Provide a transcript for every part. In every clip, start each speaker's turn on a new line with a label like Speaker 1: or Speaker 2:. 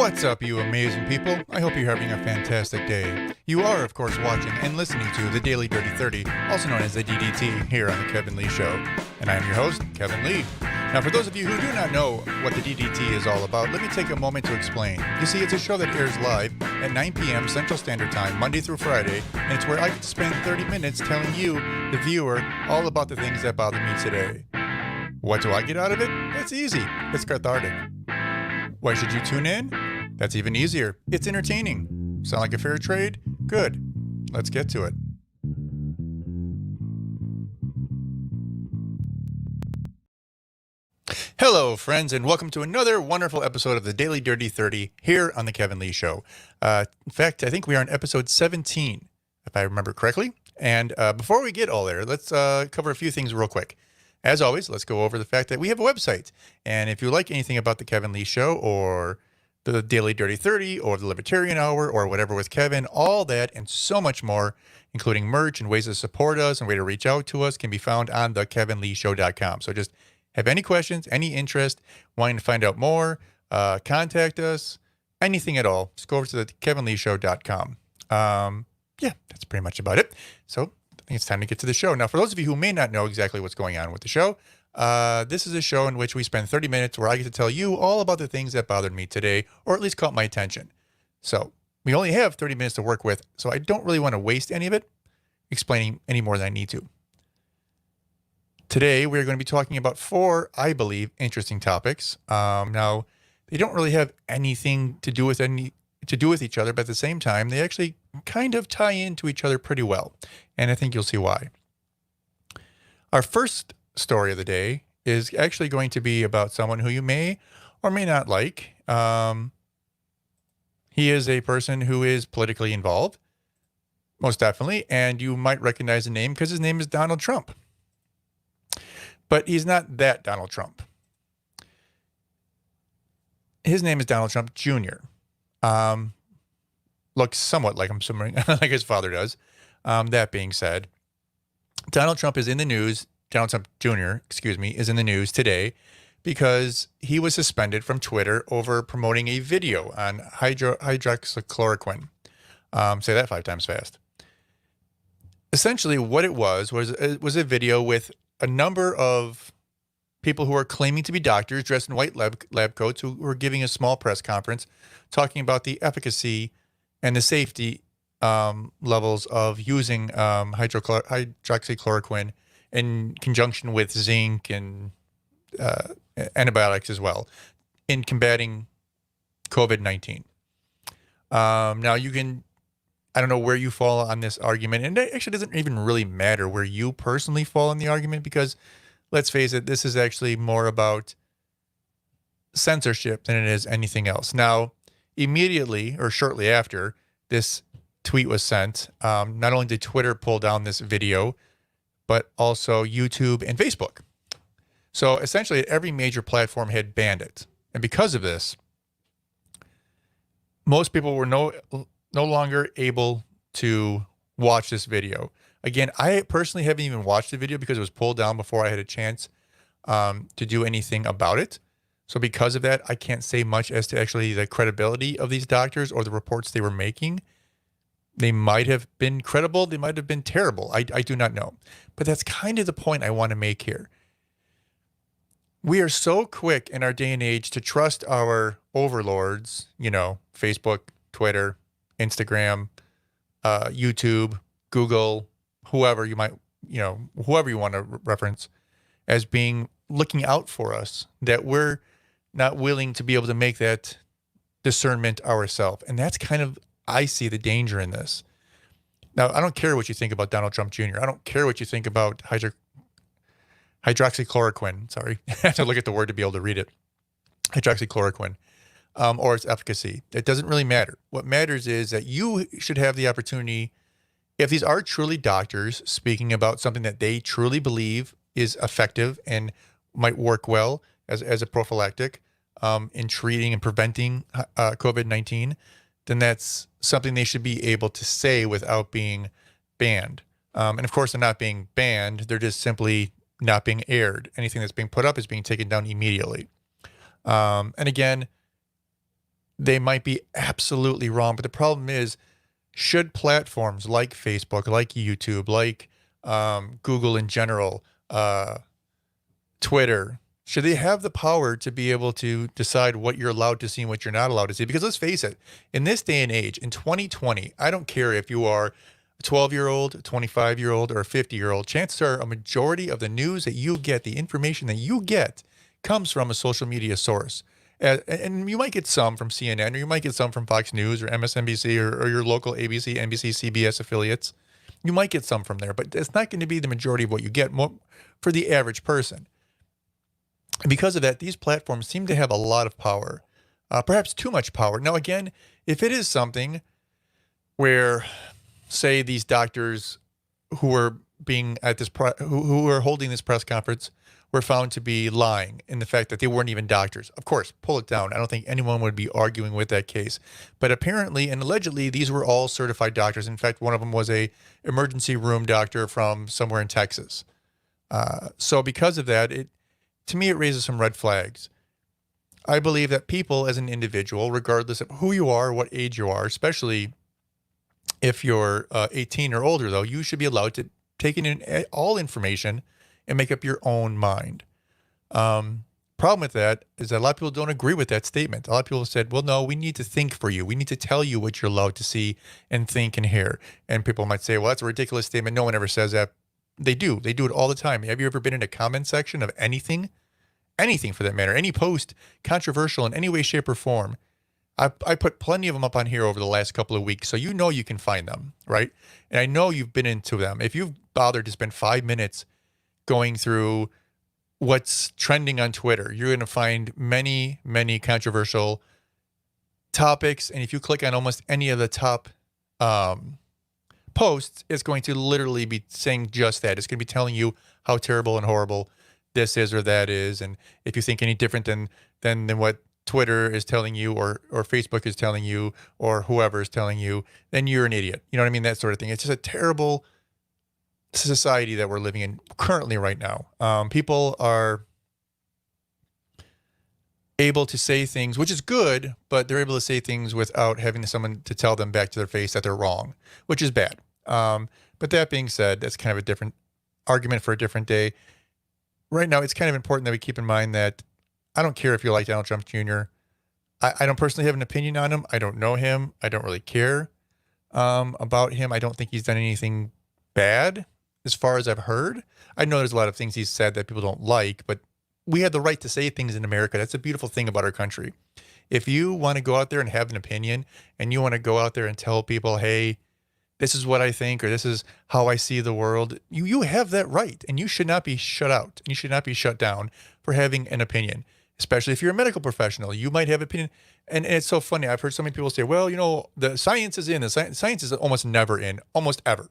Speaker 1: What's up, you amazing people? I hope you're having a fantastic day. You are, of course, watching and listening to the Daily Dirty 30, also known as the DDT, here on The Kevin Lee Show. And I am your host, Kevin Lee. Now, for those of you who do not know what the DDT is all about, let me take a moment to explain. You see, it's a show that airs live at 9 p.m. Central Standard Time, Monday through Friday, and it's where I get to spend 30 minutes telling you, the viewer, all about the things that bother me today. What do I get out of it? It's easy. It's cathartic. Why should you tune in? That's even easier. It's entertaining. Sound like a fair trade? Good. Let's get to it. Hello, friends, and welcome to another wonderful episode of the Daily Dirty 30 here on The Kevin Lee Show. In fact, I think we are on episode 17, if I remember correctly. And before we get all there, let's cover a few things real quick. As always, let's go over the fact that we have a website. And if you like anything about The Kevin Lee Show or the Daily Dirty 30 or the Libertarian Hour or whatever with Kevin, all that and so much more, including merch and ways to support us and way to reach out to us, can be found on thekevinleeshow.com. So just have any questions, any interest, wanting to find out more, contact us, anything at all, just go over to the kevinleeshow.com. Yeah, that's pretty much about it. So I think it's time to get to the show. Now, for those of you who may not know exactly what's going on with the show, this is a show in which we spend 30 minutes where I get to tell you all about the things that bothered me today, or at least caught my attention. So we only have 30 minutes to work with, so I don't really want to waste any of it explaining any more than I need to. Today, we're going to be talking about 4, I believe, interesting topics. Now, they don't really have anything to do with each other, but at the same time, they actually kind of tie into each other pretty well. And I think you'll see why. Our first story of the day is actually going to be about someone who you may or may not like. He is a person who is politically involved, most definitely, and you might recognize the name because his name is Donald Trump. But he's not that Donald Trump. His name is Donald Trump Jr. Looks somewhat like him, like his father does. That being said, Donald Trump is in the news. Donald Trump Jr., is in the news today because he was suspended from Twitter over promoting a video on hydroxychloroquine. Say that 5 times fast. Essentially, what it was a video with a number of people who are claiming to be doctors dressed in white lab coats who were giving a small press conference talking about the efficacy and the safety levels of using hydroxychloroquine in conjunction with zinc and antibiotics as well in combating COVID-19. Now I don't know where you fall on this argument, and it actually doesn't even really matter where you personally fall in the argument because, let's face it, this is actually more about censorship than it is anything else. Now, immediately or shortly after this tweet was sent, not only did Twitter pull down this video, but also YouTube and Facebook. So essentially every major platform had banned it. And because of this, most people were no longer able to watch this video. Again, I personally haven't even watched the video because it was pulled down before I had a chance to do anything about it. So because of that, I can't say much as to actually the credibility of these doctors or the reports they were making. They might have been credible. They might have been terrible. I do not know. But that's kind of the point I want to make here. We are so quick in our day and age to trust our overlords, Facebook, Twitter, Instagram, YouTube, Google, whoever you want to reference as being looking out for us, that we're not willing to be able to make that discernment ourselves. And that's kind of, I see the danger in this. Now, I don't care what you think about Donald Trump Jr. I don't care what you think about hydroxychloroquine. Sorry, I have to look at the word to be able to read it. Hydroxychloroquine, or its efficacy. It doesn't really matter. What matters is that you should have the opportunity, if these are truly doctors speaking about something that they truly believe is effective and might work well as a prophylactic in treating and preventing COVID-19, then that's something they should be able to say without being banned. And of course, they're not being banned. They're just simply not being aired. Anything that's being put up is being taken down immediately. And again, they might be absolutely wrong. But the problem is, should platforms like Facebook, like YouTube, like Google in general, Twitter, should they have the power to be able to decide what you're allowed to see and what you're not allowed to see? Because let's face it, in this day and age, in 2020, I don't care if you are a 12-year-old, a 25-year-old, or a 50-year-old, chances are a majority of the news that you get, the information that you get, comes from a social media source. And you might get some from CNN, or you might get some from Fox News or MSNBC or your local ABC, NBC, CBS affiliates. You might get some from there, but it's not going to be the majority of what you get for the average person. And because of that, these platforms seem to have a lot of power, perhaps too much power. Now, again, if it is something where, say, these doctors who are being at this who are holding this press conference were found to be lying in the fact that they weren't even doctors, of course, pull it down. I don't think anyone would be arguing with that case. But apparently and allegedly, these were all certified doctors. In fact, one of them was a emergency room doctor from somewhere in Texas. So because of that, to me, it raises some red flags. I believe that people as an individual, regardless of who you are, what age you are, especially if you're 18 or older, though, you should be allowed to take in all information and make up your own mind. Problem with that is that a lot of people don't agree with that statement. A lot of people have said, well, no, we need to think for you. We need to tell you what you're allowed to see and think and hear. And people might say, well, that's a ridiculous statement. No one ever says that. They do. They do it all the time. Have you ever been in a comment section of anything? Anything for that matter. Any post controversial in any way, shape, or form. I put plenty of them up on here over the last couple of weeks, so you know you can find them, right? And I know you've been into them. If you've bothered to spend 5 minutes going through what's trending on Twitter, you're going to find many, many controversial topics. And if you click on almost any of the top posts, it's going to literally be saying just that. It's going to be telling you how terrible and horrible this is or that is. And if you think any different than what Twitter is telling you or Facebook is telling you or whoever is telling you, then you're an idiot. You know what I mean? That sort of thing. It's just a terrible society that we're living in currently right now. People are able to say things, which is good, but they're able to say things without having someone to tell them back to their face that they're wrong, which is bad. But that being said, that's kind of a different argument for a different day. Right now, it's kind of important that we keep in mind that I don't care if you like Donald Trump Jr. I don't personally have an opinion on him. I don't know him. I don't really care about him. I don't think he's done anything bad as far as I've heard. I know there's a lot of things he's said that people don't like, but we have the right to say things in America. That's a beautiful thing about our country. If you want to go out there and have an opinion and you want to go out there and tell people, hey, this is what I think, or this is how I see the world, you have that right, and you should not be shut out. You should not be shut down for having an opinion, especially if you're a medical professional. You might have an opinion, and it's so funny. I've heard so many people say, well, you know, the science is in. The science is almost never in, almost ever.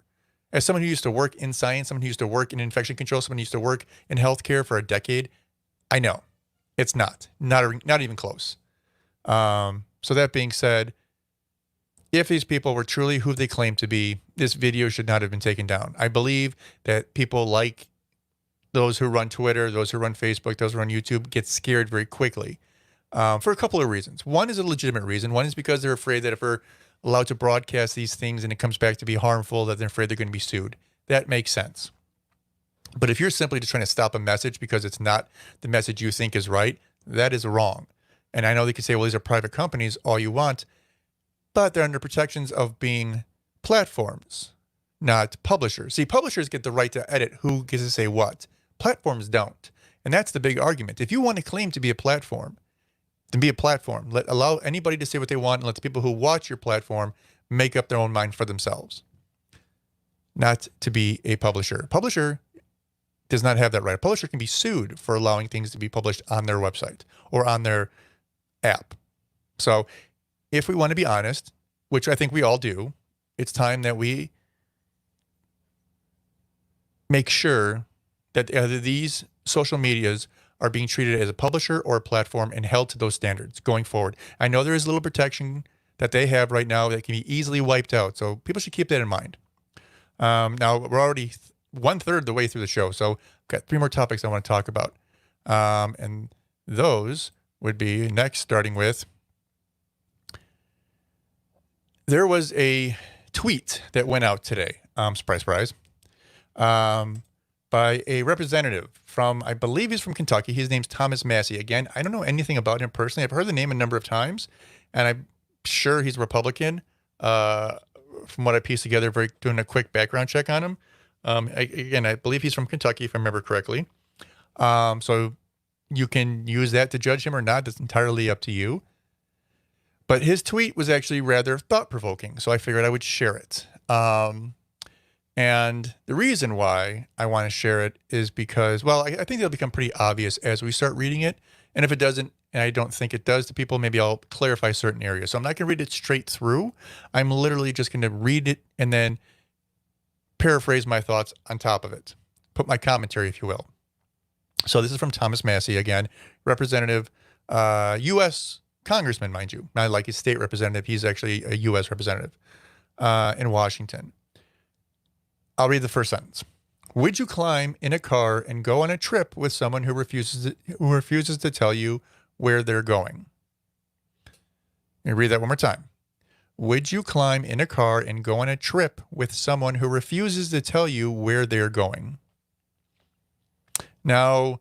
Speaker 1: As someone who used to work in science, someone who used to work in infection control, someone who used to work in healthcare for a decade, I know it's not even close. So that being said, if these people were truly who they claim to be, this video should not have been taken down. I believe that people like those who run Twitter, those who run Facebook, those who run YouTube get scared very quickly for a couple of reasons. One is a legitimate reason. One is because they're afraid that if we're allowed to broadcast these things and it comes back to be harmful, that they're afraid they're going to be sued. That makes sense. But if you're simply just trying to stop a message because it's not the message you think is right, that is wrong. And I know they could say, well, these are private companies, all you want, but they're under protections of being platforms, not publishers. See, publishers get the right to edit who gets to say what. Platforms don't. And that's the big argument. If you want to claim to be a platform, then be a platform. Allow anybody to say what they want and let the people who watch your platform make up their own mind for themselves. Not to be a publisher. Publisher does not have that right. A publisher can be sued for allowing things to be published on their website or on their app. So if we want to be honest, which I think we all do, it's time that we make sure that either these social medias are being treated as a publisher or a platform and held to those standards going forward. I know there is little protection that they have right now that can be easily wiped out, so people should keep that in mind. Now, we're already 1/3 the way through the show, so I've got 3 more topics I want to talk about. And those would be next, starting with There was a tweet that went out today, surprise, surprise, by a representative from, I believe he's from Kentucky. His name's Thomas Massey. Again, I don't know anything about him personally. I've heard the name a number of times, and I'm sure he's a Republican. From what I pieced together, doing a quick background check on him. I believe he's from Kentucky, if I remember correctly. So you can use that to judge him or not. That's entirely up to you. But his tweet was actually rather thought-provoking, so I figured I would share it. And the reason why I want to share it is because, well, I think it'll become pretty obvious as we start reading it. And if it doesn't, and I don't think it does to people, maybe I'll clarify certain areas. So I'm not going to read it straight through. I'm literally just going to read it and then paraphrase my thoughts on top of it. Put my commentary, if you will. So this is from Thomas Massey, again, representative, U.S. congressman, mind you. Not like his state representative. He's actually a U.S. representative in Washington. I'll read the first sentence. Would you climb in a car and go on a trip with someone who refuses to tell you where they're going? Let me read that one more time. Would you climb in a car and go on a trip with someone who refuses to tell you where they're going? Now,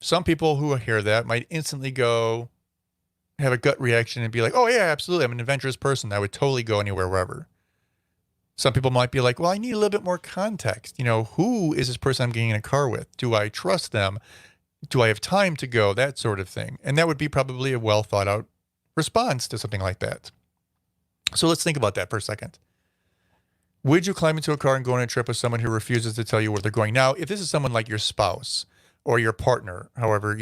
Speaker 1: some people who hear that might instantly have a gut reaction and be like, oh yeah, absolutely. I'm an adventurous person. I would totally go anywhere, wherever. Some people might be like, well, I need a little bit more context. Who is this person I'm getting in a car with? Do I trust them? Do I have time to go? That sort of thing. And that would be probably a well thought out response to something like that. So let's think about that for a second. Would you climb into a car and go on a trip with someone who refuses to tell you where they're going? Now, if this is someone like your spouse or your partner, however,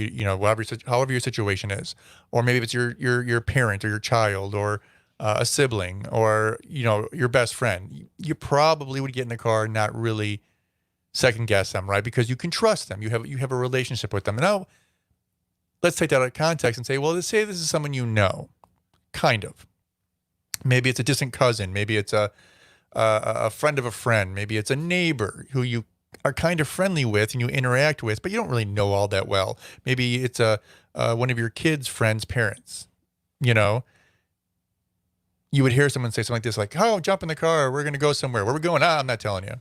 Speaker 1: however your situation is, or maybe it's your parent or your child or a sibling or, your best friend, you probably would get in the car and not really second guess them, right? Because you can trust them. You have a relationship with them. And now let's take that out of context and say, well, let's say this is someone kind of. Maybe it's a distant cousin. Maybe it's a friend of a friend. Maybe it's a neighbor who you are kind of friendly with and you interact with, but you don't really know all that well. Maybe it's one of your kids' friends' parents, You would hear someone say something like this, like, oh, jump in the car. We're going to go somewhere. Where are we going? I'm not telling you.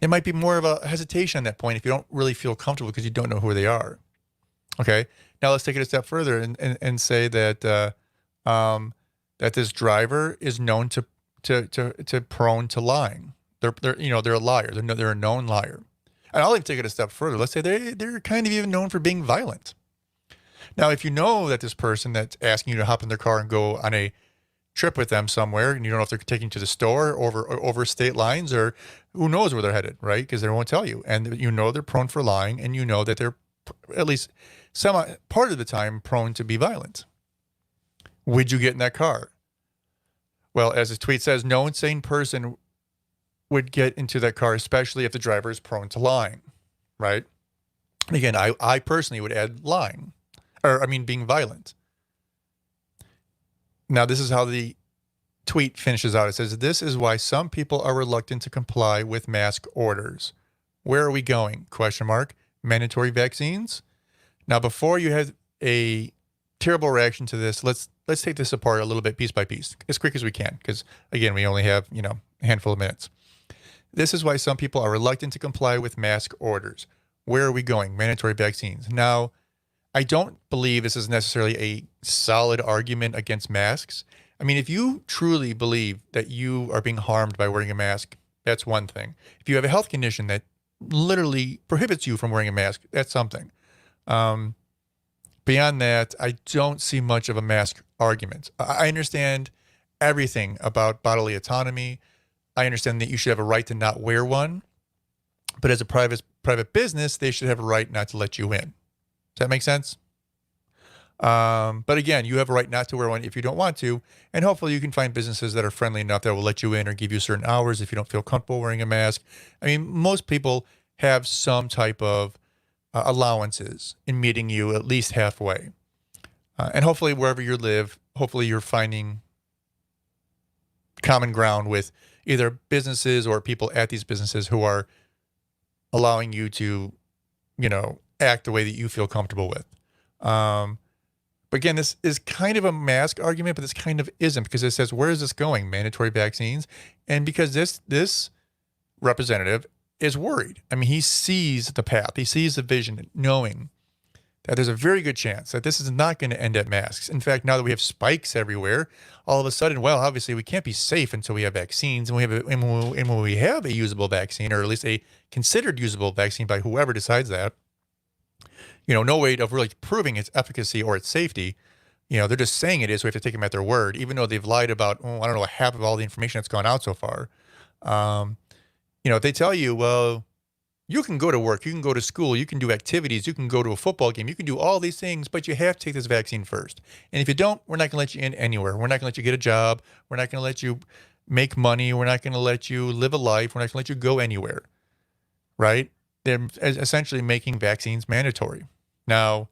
Speaker 1: It might be more of a hesitation at that point if you don't really feel comfortable because you don't know who they are. Okay. Now let's take it a step further and say that that this driver is known to prone to lying. They're a liar. They're a known liar. And I'll even take it a step further. Let's say they're kind of even known for being violent. Now, if you know that this person that's asking you to hop in their car and go on a trip with them somewhere, and you don't know if they're taking you to the store over state lines or who knows where they're headed, right? Because they won't tell you. And they're prone for lying, and that they're at least part of the time prone to be violent. Would you get in that car? Well, as his tweet says, no insane person would get into that car, especially if the driver is prone to lying, right? And again, I personally would add lying, being violent. Now, this is how the tweet finishes out. It says, this is why some people are reluctant to comply with mask orders. Where are we going? ? Mandatory vaccines? Now, before you have a terrible reaction to this, let's take this apart a little bit piece by piece, as quick as we can, because, again, we only have, a handful of minutes. This is why some people are reluctant to comply with mask orders. Where are we going? Mandatory vaccines. Now, I don't believe this is necessarily a solid argument against masks. If you truly believe that you are being harmed by wearing a mask, that's one thing. If you have a health condition that literally prohibits you from wearing a mask, that's something. Beyond that, I don't see much of a mask argument. I understand everything about bodily autonomy. I understand that you should have a right to not wear one. But as a private business, they should have a right not to let you in. Does that make sense? But again, you have a right not to wear one if you don't want to. And hopefully you can find businesses that are friendly enough that will let you in or give you certain hours if you don't feel comfortable wearing a mask. Most people have some type of allowances in meeting you at least halfway. And hopefully wherever you live, hopefully you're finding common ground with either businesses or people at these businesses who are allowing you to, act the way that you feel comfortable with. But again, this is kind of a mask argument, but this kind of isn't, because it says, where is this going? Mandatory vaccines. And because this representative is worried. I mean, he sees the path, he sees the vision, knowing that there's a very good chance that this is not going to end at masks. In fact, now that we have spikes everywhere, all of a sudden, well, obviously we can't be safe until we have vaccines, and when we have a usable vaccine, or at least a considered usable vaccine by whoever decides that, no way of really proving its efficacy or its safety. They're just saying it is, so we have to take them at their word, even though they've lied about, I don't know, half of all the information that's gone out so far. If they tell you, well, you can go to work, you can go to school, you can do activities, you can go to a football game, you can do all these things, but you have to take this vaccine first. And if you don't, we're not going to let you in anywhere. We're not going to let you get a job. We're not going to let you make money. We're not going to let you live a life. We're not going to let you go anywhere. Right? They're essentially making vaccines mandatory. Now,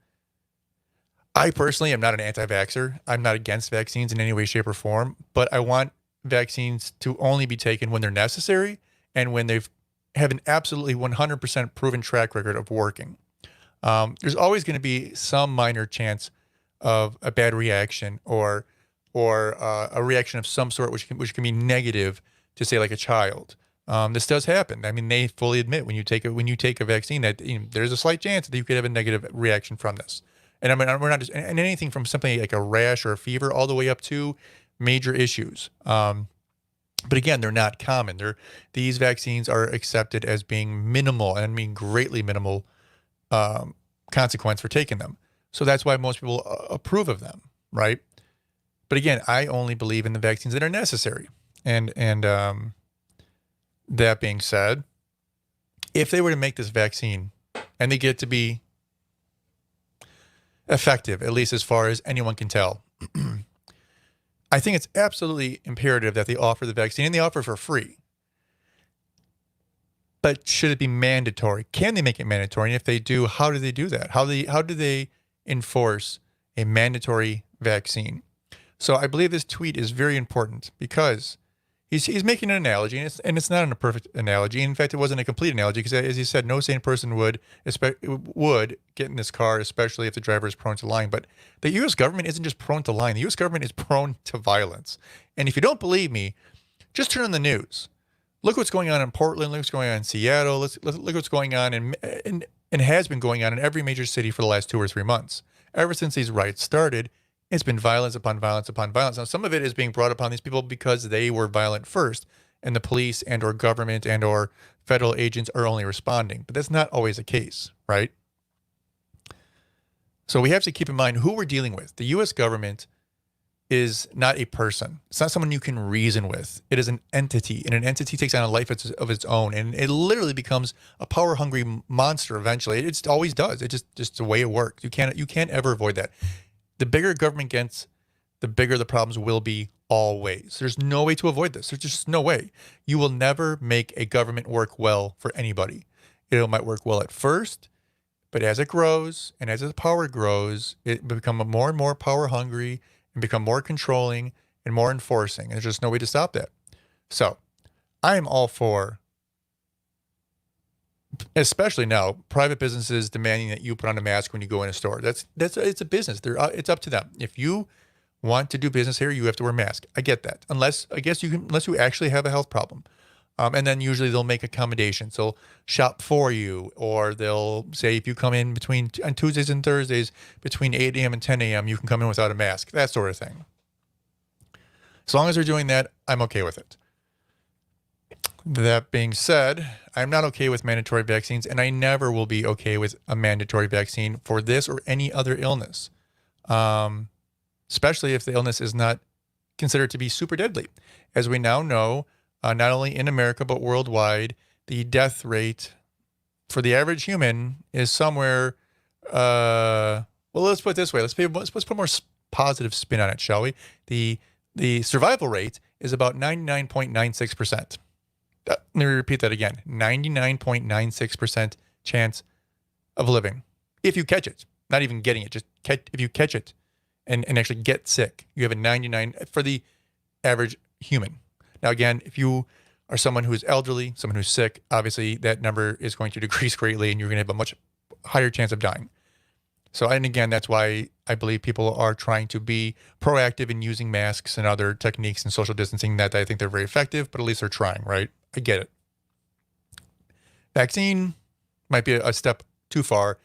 Speaker 1: I personally am not an anti-vaxxer. I'm not against vaccines in any way, shape, or form, but I want vaccines to only be taken when they're necessary and when they've have an absolutely 100% proven track record of working. There's always going to be some minor chance of a bad reaction or a reaction of some sort which can be negative to, say, like a child. This does happen. I mean, they fully admit when you take a vaccine that there's a slight chance that you could have a negative reaction from this. And I mean, we're not just and anything from something like a rash or a fever all the way up to major issues. But again, they're not common. These vaccines are accepted as being minimal, and I mean greatly minimal, consequence for taking them. So that's why most people approve of them, right? But again, I only believe in the vaccines that are necessary. And that being said, if they were to make this vaccine and they get it to be effective, at least as far as anyone can tell, I think it's absolutely imperative that they offer the vaccine, and they offer for free. But should it be mandatory? Can they make it mandatory? And if they do, how do they do that? How do they enforce a mandatory vaccine? So I believe this tweet is very important because he's making an analogy, and it's not a perfect analogy. In fact, it wasn't a complete analogy because, as he said, no sane person would get in this car, especially if the driver is prone to lying. But the U.S. government isn't just prone to lying. The U.S. government is prone to violence. And if you don't believe me, just turn on the news. Look what's going on in Portland. Look what's going on in Seattle. Look what's going on and has been going on in every major city for the last 2 or 3 months. Ever since these riots started, it's been violence upon violence upon violence. Now, some of it is being brought upon these people because they were violent first, and the police and or government and or federal agents are only responding. But that's not always the case, right? So we have to keep in mind who we're dealing with. The U.S. government is not a person. It's not someone you can reason with. It is an entity, and an entity takes on a life of its own, and it literally becomes a power-hungry monster eventually. It always does. It's just the way it works. You can't ever avoid that. The bigger government gets, the bigger the problems will be always. There's no way to avoid this. There's just no way. You will never make a government work well for anybody. It might work well at first, but as it grows and as its power grows, it become more and more power hungry and become more controlling and more enforcing. And there's just no way to stop that. So I am all for, especially now, private businesses demanding that you put on a mask when you go in a store. It's a business. It's up to them. If you want to do business here, you have to wear a mask. I get that. Unless you actually have a health problem. And then usually they'll make accommodations. They'll shop for you, or they'll say if you come in on Tuesdays and Thursdays between 8 a.m. and 10 a.m., you can come in without a mask, that sort of thing. As long as they're doing that, I'm okay with it. That being said, I'm not okay with mandatory vaccines, and I never will be okay with a mandatory vaccine for this or any other illness, especially if the illness is not considered to be super deadly. As we now know, not only in America but worldwide, the death rate for the average human is somewhere, well, let's put it this way. Let's put more positive spin on it, shall we? The survival rate is about 99.96%. Let me repeat that again. 99.96% chance of living. If you catch it, not even getting it, if you catch it and actually get sick, you have a 99 for the average human. Now, again, if you are someone who is elderly, someone who's sick, obviously that number is going to decrease greatly and you're going to have a much higher chance of dying. So, and again, that's why I believe people are trying to be proactive in using masks and other techniques and social distancing that I think they're very effective, but at least they're trying, right? I get it. Vaccine might be a step too far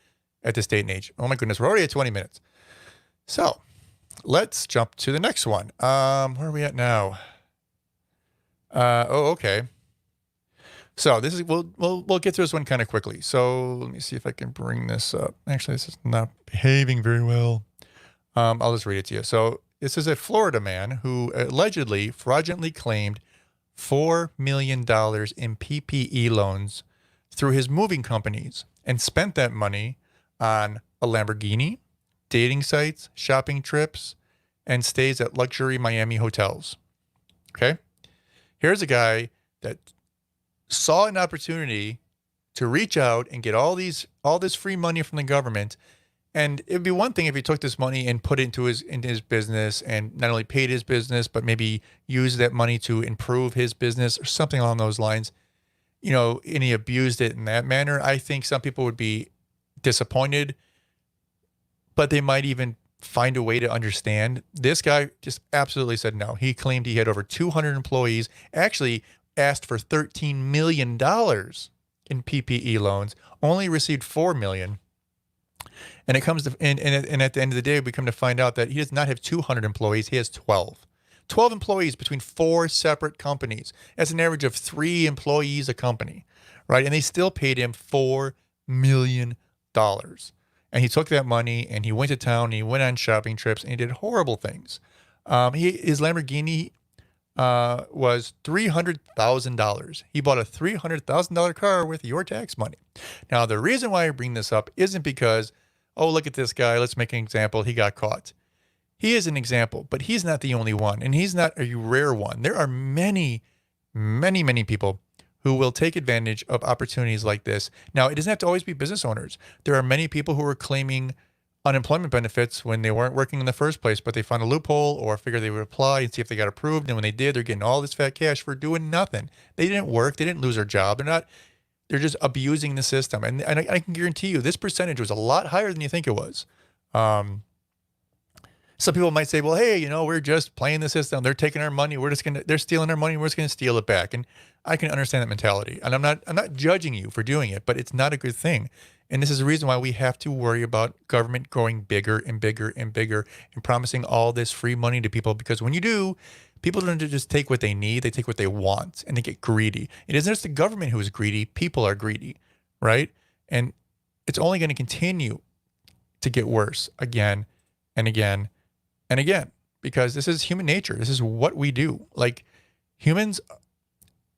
Speaker 1: at this date and age. Oh my goodness, we're already at 20 minutes. So let's jump to the next one. Where are we at now? Okay. So this is we'll get through this one kind of quickly. So let me see if I can bring this up. Actually, this is not behaving very well. I'll just read it to you. So this is a Florida man who allegedly fraudulently claimed $4 million in PPE loans through his moving companies and spent that money on a Lamborghini, dating sites, shopping trips, and stays at luxury Miami hotels. Okay? Here's a guy that saw an opportunity to reach out and get all this free money from the government. And it'd be one thing if he took this money and put it into his business and not only paid his business, but maybe used that money to improve his business or something along those lines. You know, and he abused it in that manner. I think some people would be disappointed, but they might even find a way to understand. This guy just absolutely said no. He claimed he had over 200 employees, actually asked for $13 million in PPE loans, only received $4 million. And it comes to, and at the end of the day, we come to find out that he does not have 200 employees. He has 12. 12 employees between 4 separate companies. That's an average of 3 employees a company, right? And they still paid him $4 million. And he took that money and he went to town and he went on shopping trips and he did horrible things. His Lamborghini was $300,000. He bought a $300,000 car with your tax money. Now, the reason why I bring this up isn't because, oh, look at this guy, let's make an example, he got caught. He is an example, but he's not the only one, and he's not a rare one. There are many, many, many people who will take advantage of opportunities like this. Now, it doesn't have to always be business owners. There are many people who are claiming unemployment benefits when they weren't working in the first place, but they found a loophole or figured they would apply and see if they got approved. And when they did, they're getting all this fat cash for doing nothing. They didn't work. They didn't lose their job. They're just abusing the system. And I can guarantee you this percentage was a lot higher than you think it was. Some people might say, well, hey, you know, we're just playing the system. They're taking our money. They're stealing our money. We're just going to steal it back. And I can understand that mentality. And I'm not judging you for doing it, but it's not a good thing. And this is the reason why we have to worry about government growing bigger and bigger and bigger and promising all this free money to people. Because when you do, people don't just take what they need. They take what they want and they get greedy. It isn't just the government who is greedy. People are greedy, right? And it's only going to continue to get worse again and again and again, because this is human nature. This is what we do. Like, humans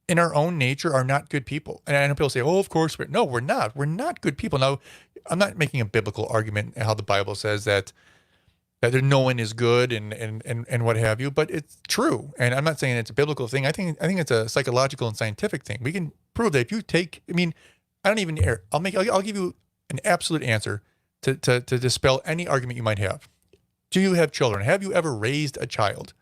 Speaker 1: in our own nature are not good people. And I know people say, oh, of course, no, we're not. We're not good people. Now, I'm not making a biblical argument how the Bible says that there no one is good and what have you, but it's true. And I'm not saying it's a biblical thing. I think it's a psychological and scientific thing. We can prove that if you take, I mean, I don't even, I'll give you an absolute answer to dispel any argument you might have. Do you have children? Have you ever raised a child?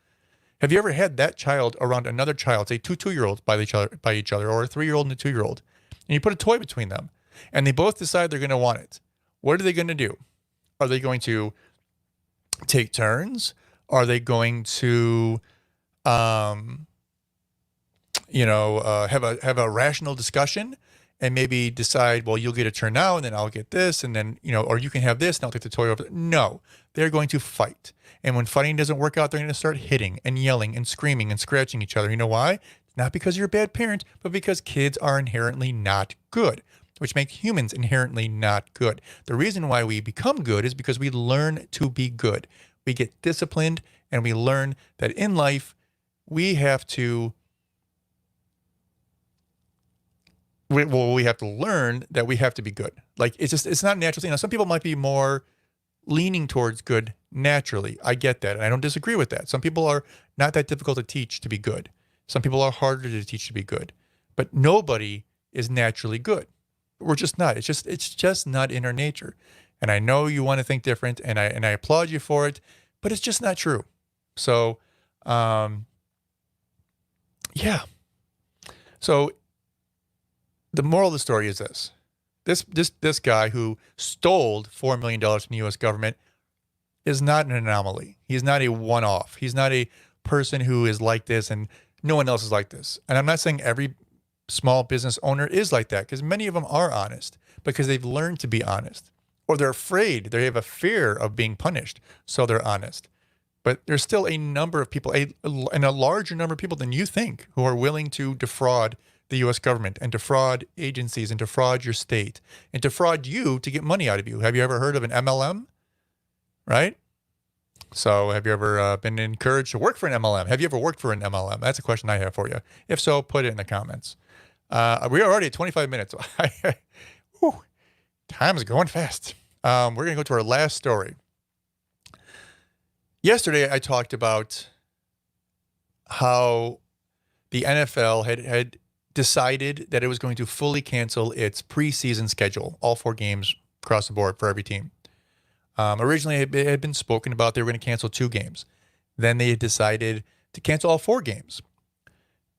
Speaker 1: Have you ever had that child around another child, say two 2-year-olds by each other, or a 3-year-old and a 2-year-old, and you put a toy between them, and they both decide they're going to want it? What are they going to do? Are they going to take turns? Are they going to, have a rational discussion and maybe decide, well, you'll get a turn now, and then I'll get this, and then, or you can have this, and I'll take the toy over? No, they're going to fight. And when fighting doesn't work out, they're going to start hitting and yelling and screaming and scratching each other. You know why? Not because you're a bad parent, but because kids are inherently not good, which makes humans inherently not good. The reason why we become good is because we learn to be good. We get disciplined, and we learn that in life, we have to learn that we have to be good. Like, it's not a natural thing. Now, some people might be more leaning towards good naturally. I get that, and I don't disagree with that. Some people are not that difficult to teach to be good. Some people are harder to teach to be good. But nobody is naturally good. We're just not. It's just not in our nature. And I know you want to think different, and I applaud you for it, but it's just not true. So, yeah. So the moral of the story is this. This guy who stole $4 million from the U.S. government is not an anomaly. He's not a one-off. He's not a person who is like this and no one else is like this. And I'm not saying every small business owner is like that, because many of them are honest because they've learned to be honest, or they're afraid. They have a fear of being punished, so they're honest. But there's still a number of people, and a larger number of people than you think, who are willing to defraud the U.S. government and defraud agencies and defraud your state and defraud you to get money out of you. Have you ever heard of an MLM? Right? So have you ever been encouraged to work for an MLM? Have you ever worked for an MLM? That's a question I have for you. If so, put it in the comments. We are already at 25 minutes. Whew, time is going fast. We're going to go to our last story. Yesterday, I talked about how the NFL had decided that it was going to fully cancel its preseason schedule, all 4 games across the board for every team. Originally, it had been spoken about they were going to cancel 2 games. Then they had decided to cancel all 4 games.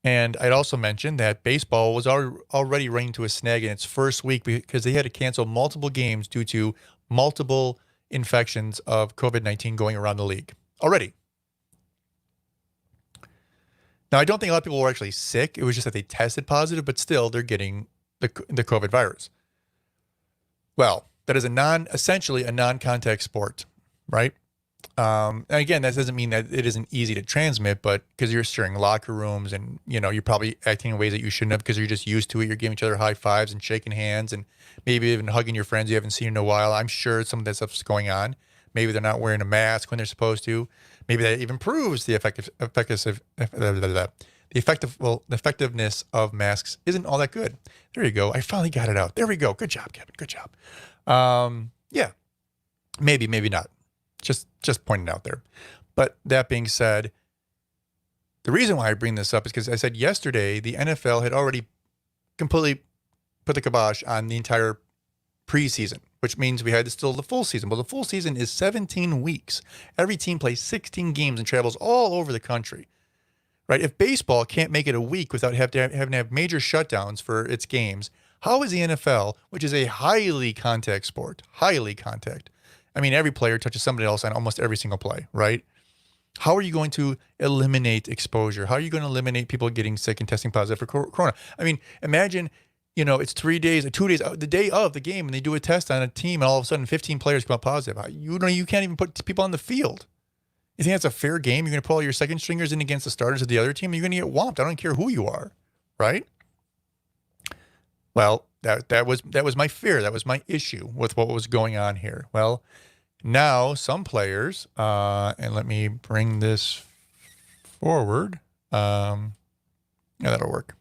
Speaker 1: And I'd also mentioned that baseball was already running to a snag in its first week because they had to cancel multiple games due to multiple infections of COVID-19 going around the league already. Now, I don't think a lot of people were actually sick. It was just that they tested positive, but still they're getting the COVID virus. Well, that is essentially a non-contact sport, right? And again, that doesn't mean that it isn't easy to transmit, but because you're sharing locker rooms and, you're probably acting in ways that you shouldn't have because you're just used to it. You're giving each other high fives and shaking hands and maybe even hugging your friends you haven't seen in a while. I'm sure some of that stuff's going on. Maybe they're not wearing a mask when they're supposed to. Maybe that even proves the effectiveness of masks isn't all that good. There you go. I finally got it out. There we go. Good job, Kevin. Good job. Yeah, maybe not. Just pointing out there. But that being said, the reason why I bring this up is because I said yesterday the NFL had already completely put the kibosh on the entire preseason, which means we had still the full season. Well, the full season is 17 weeks. Every team plays 16 games and travels all over the country. Right? If baseball can't make it a week without having to have major shutdowns for its games, how is the NFL, which is a highly contact sport, highly contact? I mean, every player touches somebody else on almost every single play, right? How are you going to eliminate exposure? How are you going to eliminate people getting sick and testing positive for corona? I mean, imagine, it's 3 days, 2 days, the day of the game, and they do a test on a team, and all of a sudden 15 players come out positive. You can't even put people on the field. You think that's a fair game? You're going to put all your second stringers in against the starters of the other team, and you're going to get whomped. I don't care who you are, right? Well, that was my fear. That was my issue with what was going on here. Well, now some players, and let me bring this forward. Yeah, that'll work.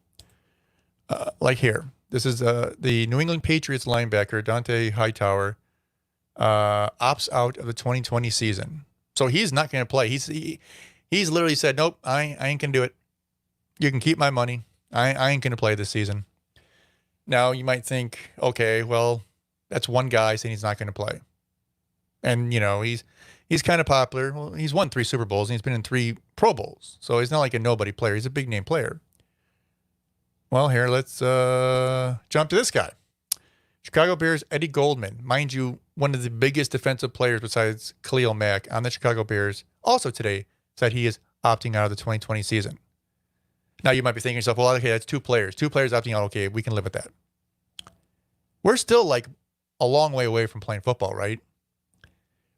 Speaker 1: Like here, this is the New England Patriots linebacker Dante Hightower opts out of the 2020 season, so he's not going to play. He's literally said, "Nope, I ain't gonna do it. You can keep my money. I ain't gonna play this season." Now, you might think, okay, well, that's one guy saying he's not going to play. And, he's kind of popular. Well, he's won 3 Super Bowls and he's been in 3 Pro Bowls. So he's not like a nobody player. He's a big name player. Well, here, let's jump to this guy. Chicago Bears, Eddie Goldman. Mind you, one of the biggest defensive players besides Khalil Mack on the Chicago Bears, also today said he is opting out of the 2020 season. Now, you might be thinking to yourself, well, okay, that's 2 players. 2 players opting out, okay, we can live with that. We're still like a long way away from playing football, right?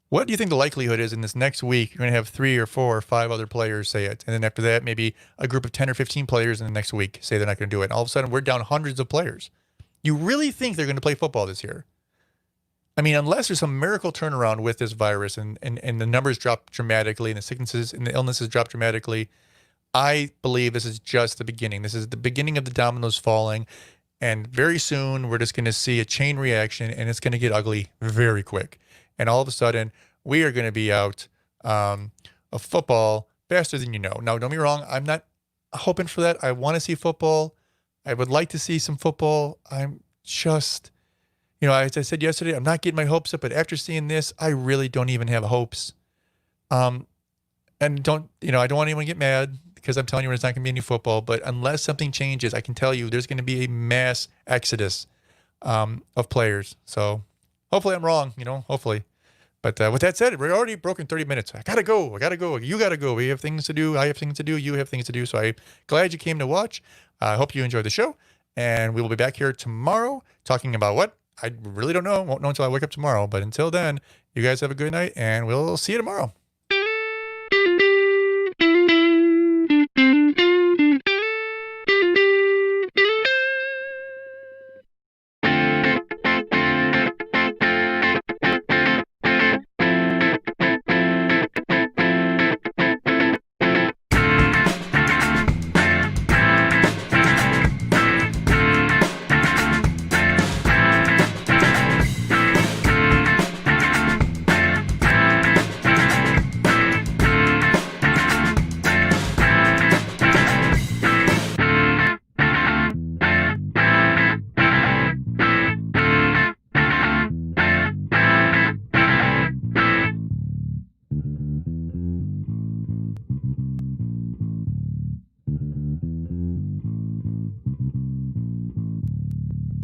Speaker 1: What do you think the likelihood is in this next week you're going to have 3 or 4 or 5 other players say it? And then after that, maybe a group of 10 or 15 players in the next week say they're not going to do it. And all of a sudden, we're down hundreds of players. You really think they're going to play football this year? I mean, unless there's some miracle turnaround with this virus and the numbers drop dramatically and the sicknesses and the illnesses drop dramatically, I believe this is just the beginning. This is the beginning of the dominoes falling. And very soon, we're just going to see a chain reaction, and it's going to get ugly very quick. And all of a sudden, we are going to be out of football faster than you know. Now, don't be wrong. I'm not hoping for that. I want to see football. I would like to see some football. I'm just, as I said yesterday, I'm not getting my hopes up. But after seeing this, I really don't even have hopes. And I don't want anyone to get mad, because I'm telling you, there's not going to be any football. But unless something changes, I can tell you there's going to be a mass exodus of players. So hopefully I'm wrong, hopefully. But with that said, we're already broken 30 minutes. I gotta go. You gotta go. We have things to do. I have things to do. You have things to do. So I'm glad you came to watch. I hope you enjoyed the show. And we will be back here tomorrow talking about what? I really don't know. Won't know until I wake up tomorrow. But until then, you guys have a good night and we'll see you tomorrow.